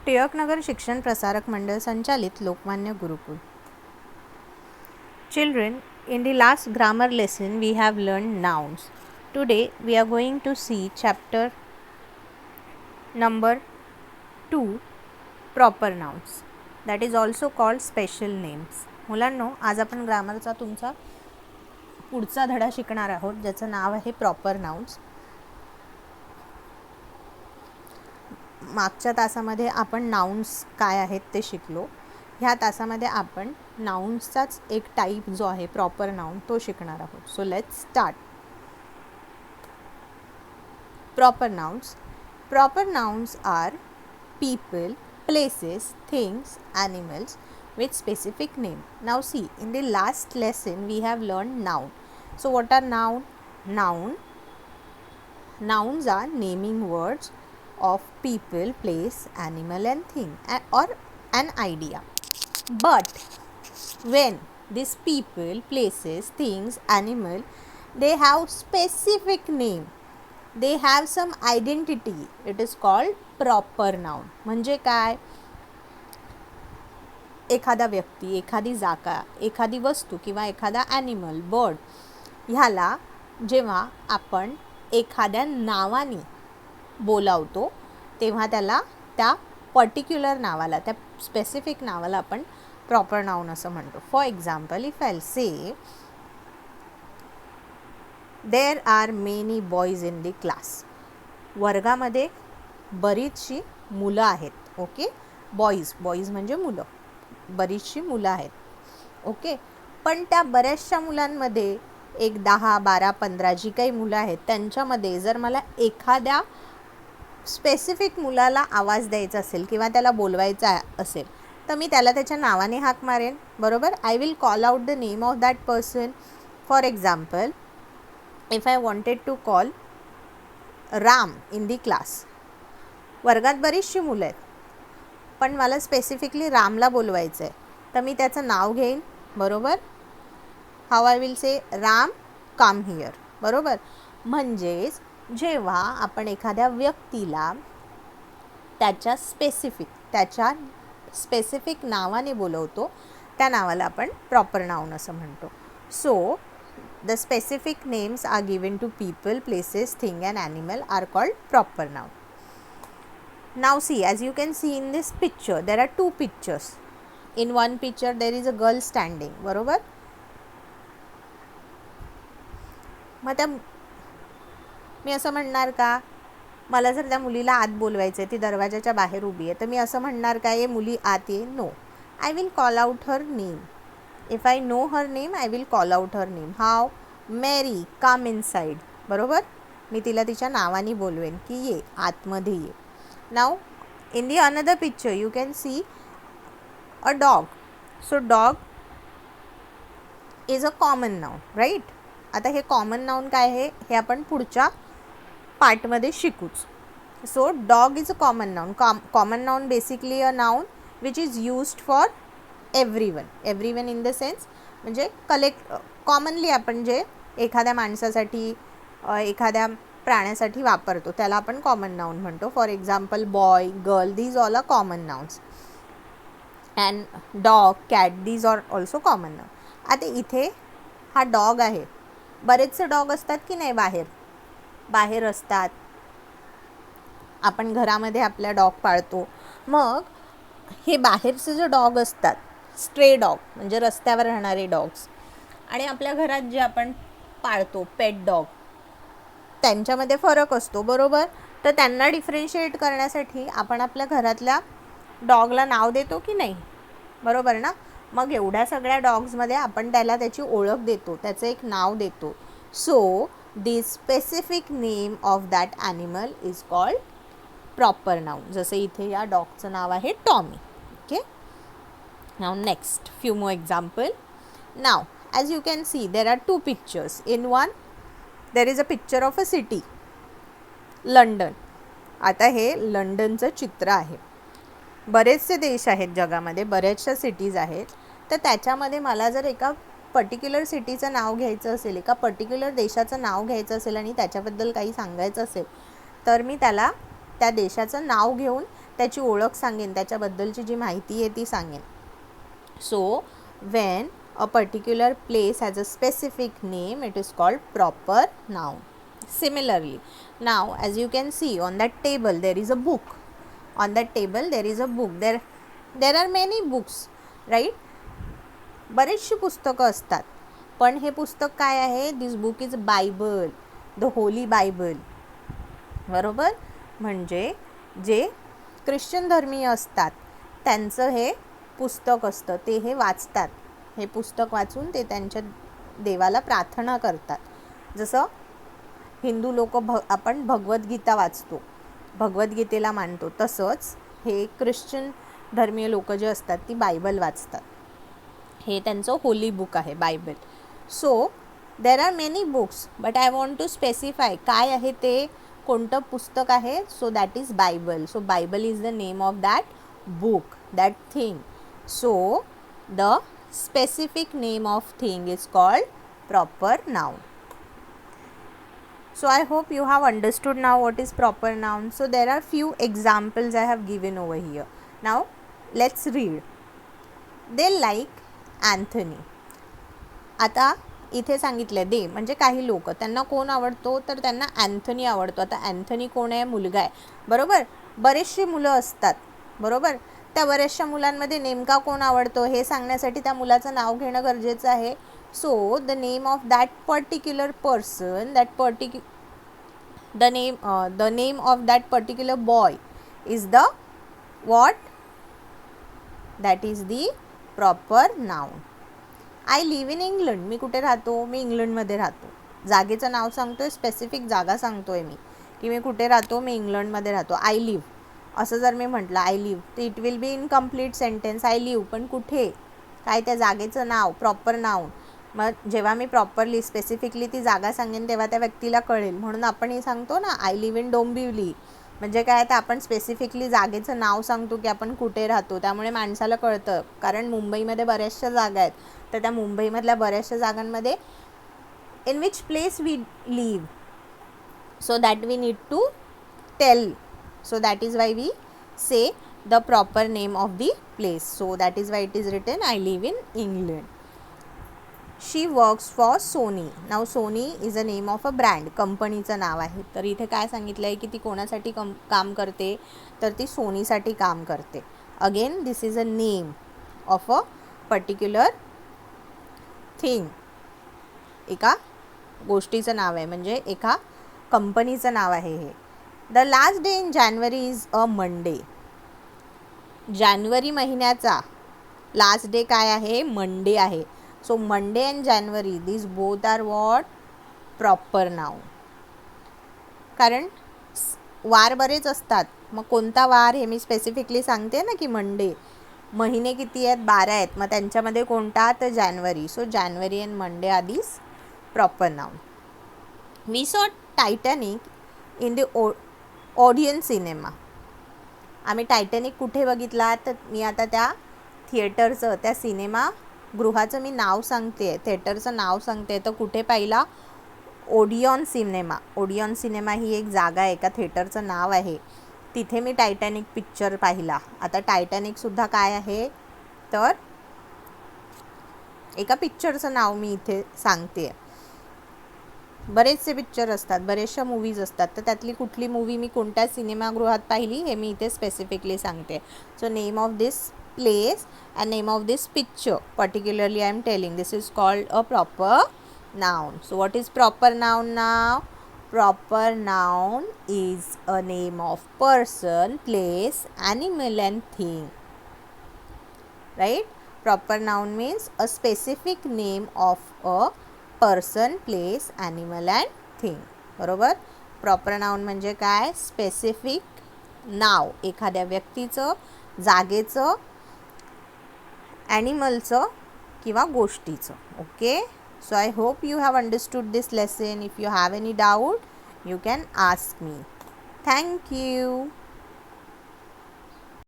टिळकनगर शिक्षण प्रसारक मंडळ संचालित लोकमान्य गुरुकुल. Children, in the last grammar lesson we have learned nouns. Today we are going to see chapter number 2, proper nouns, that is also called special names. मुलांनो, आज आपण ग्रामरचा तुमचा पुढचा धडा शिकणार आहोत ज्याचं नाव आहे प्रॉपर नाउन्स. मागच्या तासामध्ये आपण नाउन्स काय आहेत ते शिकलो. ह्या तासामध्ये आपण नाउन्सचाच एक टाईप जो आहे प्रॉपर नाउन तो शिकणार आहोत. So let's start. Proper nouns. Proper nouns are people, places, things, animals with specific name. Now see, in the last lesson we have learned noun. So what are noun? Nouns are naming words of people, place, animal and thing or an idea. But when these people, places, things, animal, they have specific name, they have some identity, it is called proper noun. म्हणजे काय? एखादा व्यक्ती, एखादी जागा, एखादी वस्तू किंवा एखादा ॲनिमल, बर्ड ह्याला जेव्हा आपण एखाद्या नावाने बोलावतो तेव्हा त्याला त्या पर्टिक्युलर नावाला, त्या स्पेसिफिक नावाला आपण प्रॉपर नाउन असं म्हणतो. For example, if I say there are many boys in the class. वर्गामध्ये बरीचशी मुलं आहेत. ओके, बॉईज म्हणजे मुलं, बरीचशी मुलं आहेत. ओके, पण त्या बऱ्याचशा मुलांमध्ये एक 10, 12, 15 जी काही मुलं आहेत त्यांच्यामध्ये जर मला एखाद्या स्पेसिफिक मुलाला आवाज द्यायचा असेल किंवा त्याला बोलवायचा असेल तर मी त्याला त्याच्या नावाने हाक मारेन. बरोबर, I will call out the name of that person. For example, if I wanted to call Ram in the class. वर्गात बरीचशी मुलं आहेत पण मला स्पेसिफिकली रामला बोलवायचं आहे तर मी त्याचं नाव घेईन. बरोबर, how I will say Ram come here. बरोबर, म्हणजेच जेव्हा आपण एखाद्या व्यक्तीला त्याच्या स्पेसिफिक नावाने बोलवतो त्या नावाला आपण प्रॉपर नाउन असं म्हणतो. So the specific names are given to people, places, thing and animal are called proper noun. Now see, as you can see in this picture, there are two pictures. In one picture there is a girl standing. बरोबर, मग मी असं म्हणणार का, मला जर त्या मुलीला आत बोलवायचं आहे, ती दरवाजाच्या बाहेर उभी आहे, तर मी असं म्हणणार का ये मुली आत ये? No, I will call out her name. If I know her name I will call out her name. How? Mary come inside. बरोबर, मी तिला तिच्या नावाने बोलवेन की ये आतमध्ये ये. Now in the another picture you can see a dog. So dog is a common noun, right? आता हे कॉमन नाउन काय आहे हे आपण पुढच्या पार्टमध्ये शिकूच. So dog is a common noun. Common noun basically a noun which is used for everyone in the sense म्हणजे कॉमनली आपण जे एखाद्या माणसासाठी, एखाद्या प्राण्यासाठी वापरतो त्याला आपण कॉमन नाउन म्हणतो. For example, boy, girl, these all are common nouns. And dog, cat, these are also common noun. आता इथे हा डॉग आहे. बरेचसे डॉग असतात की नाही, बाहेर असतात. आपण घरामध्ये आपल्या डॉग पाळतो. मग हे बाहेरचे जे डॉग असतात, स्ट्रे डॉग म्हणजे रस्त्यावर राहणारे डॉग्स, आणि आपल्या घरात जे आपण पाळतो पेट डॉग, त्यांच्यामध्ये फरक असतो. बरोबर, तर त्यांना डिफरेन्शिएट करण्यासाठी आपण आपल्या घरातल्या डॉगला नाव देतो की नाही? बरोबर ना. मग एवढ्या सगळ्या डॉग्समध्ये आपण त्याला त्याची ओळख देतो, त्याचं एक नाव देतो. So this specific name of that animal is called proper noun. जसं इथे या डॉगचं नाव आहे Tommy. Okay, now next few more example. Now as you can see there are two pictures. In one there is a picture of a city, London. आता हे लंडनचं चित्र आहे. बरेचसे देश आहेत जगामध्ये, बऱ्याचशा सिटीज आहेत. तर त्याच्यामध्ये मला जर एका पर्टिक्युलर सिटीचं नाव घ्यायचं असेल, एका पर्टिक्युलर देशाचं नाव घ्यायचं असेल आणि त्याच्याबद्दल काही सांगायचं असेल तर मी त्याला त्या देशाचं नाव घेऊन त्याची ओळख सांगेन, त्याच्याबद्दलची जी माहिती आहे ती सांगेन. So when a particular place has a specific name, it is called proper noun. Similarly, now as you can see on that table there is a book. On that table there is a book. There are many books, right? बरेचशी पुस्तकं असतात, पण हे पुस्तक काय आहे? This book is Bible, the holy Bible. बरोबर? म्हणजे जे ख्रिश्चन धर्मीय असतात त्यांचं हे पुस्तक असतं, ते हे वाचतात. हे पुस्तक वाचून ते त्यांच्या देवाला प्रार्थना करतात. जसं हिंदू लोक आपण भगवद्गीता वाचतो, भगवद्गीतेला मानतो, तसंच हे ख्रिश्चन धर्मीय लोक जे असतात ती बायबल वाचतात. हे त्यांचं होली बुक आहे Bible. So there are many books, but I want to specify काय आहे ते, कोणतं पुस्तक आहे. So that is Bible. So Bible is the name of that book, that thing. So the specific name of thing is called proper noun. So I hope you have understood now what is proper noun. So there are few examples I have given over here. Now let's read. They like Anthony. आता इथे सांगितलं दे म्हणजे काही लोक, त्यांना कोण आवडतो तर त्यांना अँथनी आवडतो. आता अँथनी कोण आहे? मुलगा आहे. बरोबर? बरेचसे मुलं असतात. बरोबर? त्या बऱ्याचशा मुलांमध्ये नेमका कोण आवडतो हे सांगण्यासाठी त्या मुलाचं नाव घेणं गरजेचं आहे. So the name of that particular person, the name of that particular boy is the what? That is the proper noun. I live in England. मी कुठे राहतो? मी इंग्लंडमध्ये राहतो. जागेचं नाव सांगतोय, स्पेसिफिक जागा सांगतोय मी की मी कुठे राहतो, मी इंग्लंडमध्ये राहतो. आय लिव्ह असं जर मी म्हटलं आय लिव्ह, तर it will be in complete sentence. I live, पण कुठे? काय? त्या जागेचं नाव, प्रॉपर नाउन. मग जेव्हा मी प्रॉपरली स्पेसिफिकली ती जागा सांगेन तेव्हा त्या व्यक्तीला कळेल. म्हणून आपण हे सांगतो ना, आय लिव्ह इन डोंबिवली. म्हणजे काय? तर आपण स्पेसिफिकली जागेचं नाव सांगतो की आपण कुठे राहतो. त्यामुळे माणसाला कळतं. कारण मुंबईमध्ये बऱ्याचशा जागा आहेत, तर त्या मुंबईमधल्या बऱ्याचशा जागांमध्ये in which place we live, so that we need to tell. So that is why we say the proper name of the place. So that is why it is written I live in England. She works for Sony. Now Sony is a name of a brand. कंपनीचं नाव आहे. तर इथे काय सांगितलं आहे की ती कोणासाठी काम करते? तर ती सोनीसाठी काम करते. Again this is a name of a particular thing. एका गोष्टीचं नाव आहे, म्हणजे एका कंपनीचं नाव आहे हे. The last day in January is a Monday. जानेवारी महिन्याचा लास्ट डे काय आहे? मंडे आहे. So Monday and January this both are what? Proper noun. कारण वार बरेच असतात, मग कोणता वार हे मी स्पेसिफिकली सांगते ना की मंडे. महिने किती आहेत? 12 आहेत. मग त्यांच्यामध्ये कोणता? तर जानेवारी. So January and Monday are this proper noun. We saw Titanic in the Odeon cinema. आम्ही टायटॅनिक कुठे बघितला? तर मी आता त्या थिएटरचं, त्या सिनेमागृहाचं मी नाव सांगते, थिएटरचं नाव सांगते. तर कुठे पाहिला? Odeon cinema. ओडियन सिनेमा ही एक जागा आहे, एका थिएटरचं नाव आहे. तिथे मी टायटॅनिक पिक्चर पाहिला. आता टायटॅनिकसुद्धा काय आहे? तर एका पिक्चरचं नाव मी इथे सांगते. बरेचसे पिक्चर असतात, बरेचशा मूवीज असतात, तर त्यातली कुठली मूवी मी कोणत्या सिनेमागृहात पाहिली हे मी इथे स्पेसिफिकली सांगते. So name of this place and name of this picture particularly I am telling, this is called a proper noun. So what is proper noun now? Proper noun is a name of person, place, animal and thing. Right? Proper noun means a specific name of a person, place, animal and thing. बरोबर? Proper noun म्हणजे काय? Specific नाव एखाद्या व्यक्तीचं, जागेचं, ॲनिमलचं किंवा गोष्टीचं. Okay? So I hope you have understood this lesson. If you have any doubt, you can ask me. Thank you.